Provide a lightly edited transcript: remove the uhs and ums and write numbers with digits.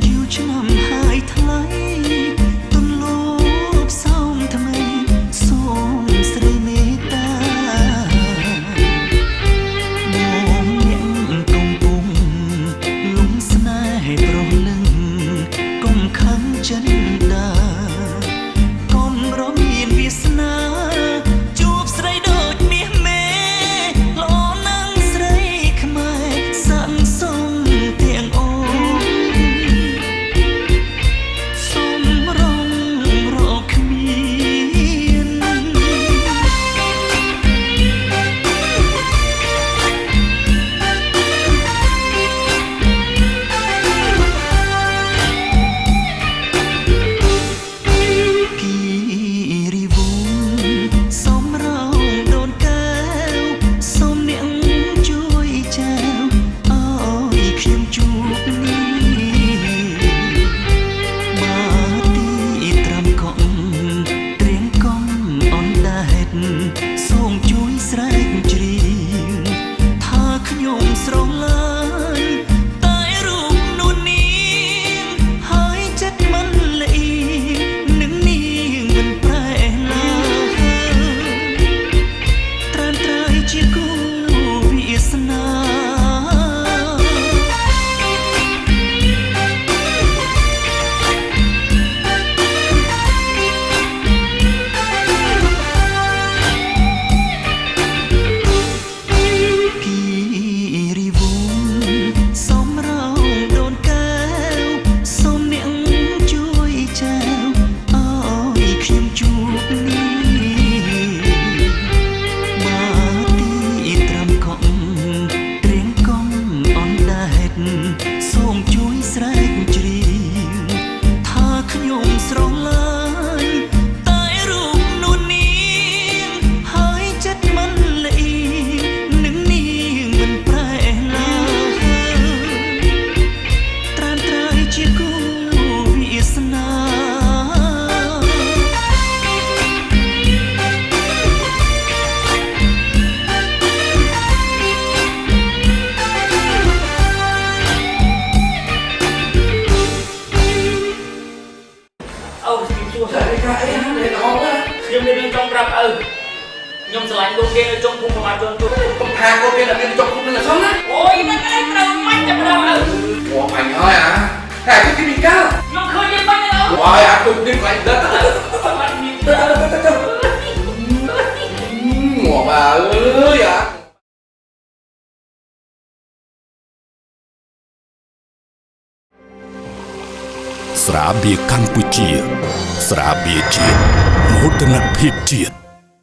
យូរឆ្នាំហើយថ្លៃទុនលោកសោមថ្មីសូមស្រីមេត្តាមកអ្នកកំពុងលំស្នេហ៍ប្រលឹងកុំខឹងចិនដាកុំរមានវាសនាជួបស្រីដូចមាសមេល្អនឹងស្រីខ្មែរសាក់សុំទាំងអូនសុំរងរកគ្មានគីរីវងសុំរងដូនកែវសុំអ្នកជួយចែវអើយខ្ញុំជួបនេះមកទីត្រាំកងត្រៀងកងអនដែតសូមជួយស្រែកជ្រៀងថាខ្ញុំស្រឡាញ់តែរូបនួននាងហើយចិត្តមិនល្អៀងនឹងនាងមិនប្រែឡើយត្រានត្រើយជាគូវាសនាគីរីវងសុំរងដូនកែវសុំអ្នកជួយចែវអើយខ្ញុំជួបនេះមកទីត្រាំកងត្រៀងកងអនដែតសូមជួយស្រែកជ្រៀងថាខ្ញុំស្រឡាញ់តែរូបនួននាងហើយចិត្តមិនល្អៀងនឹងនាងមិនប្រែឡើយត្រានត្រើយជាគូវាសនាអូជួសតែកាអីហ្នឹងលេងហោខ្ញុំមានរឿងចង់ប្រាប់ឪខ្ញុំស្រឡាញ់លោកគេនៅចុងភូមិប្រមាណជន់ទូកុំថាកូនគេតែមានចុងភូមិនឹងអសោះណាអូយហ្នឹងឯងត្រូវបាញ់ចាប់ដល់ឪមកបាញ់ហើយតែគេមានកាខ្ញុំឃើញគេបាញ់ហ្នឹងអូយអាគុំនេះបាញ់ដល់បាញ់មានទៅមកបាអើយស្រាបៀរកម្ពុជាស្រាបៀរជាតិមោទនភាពជាតិ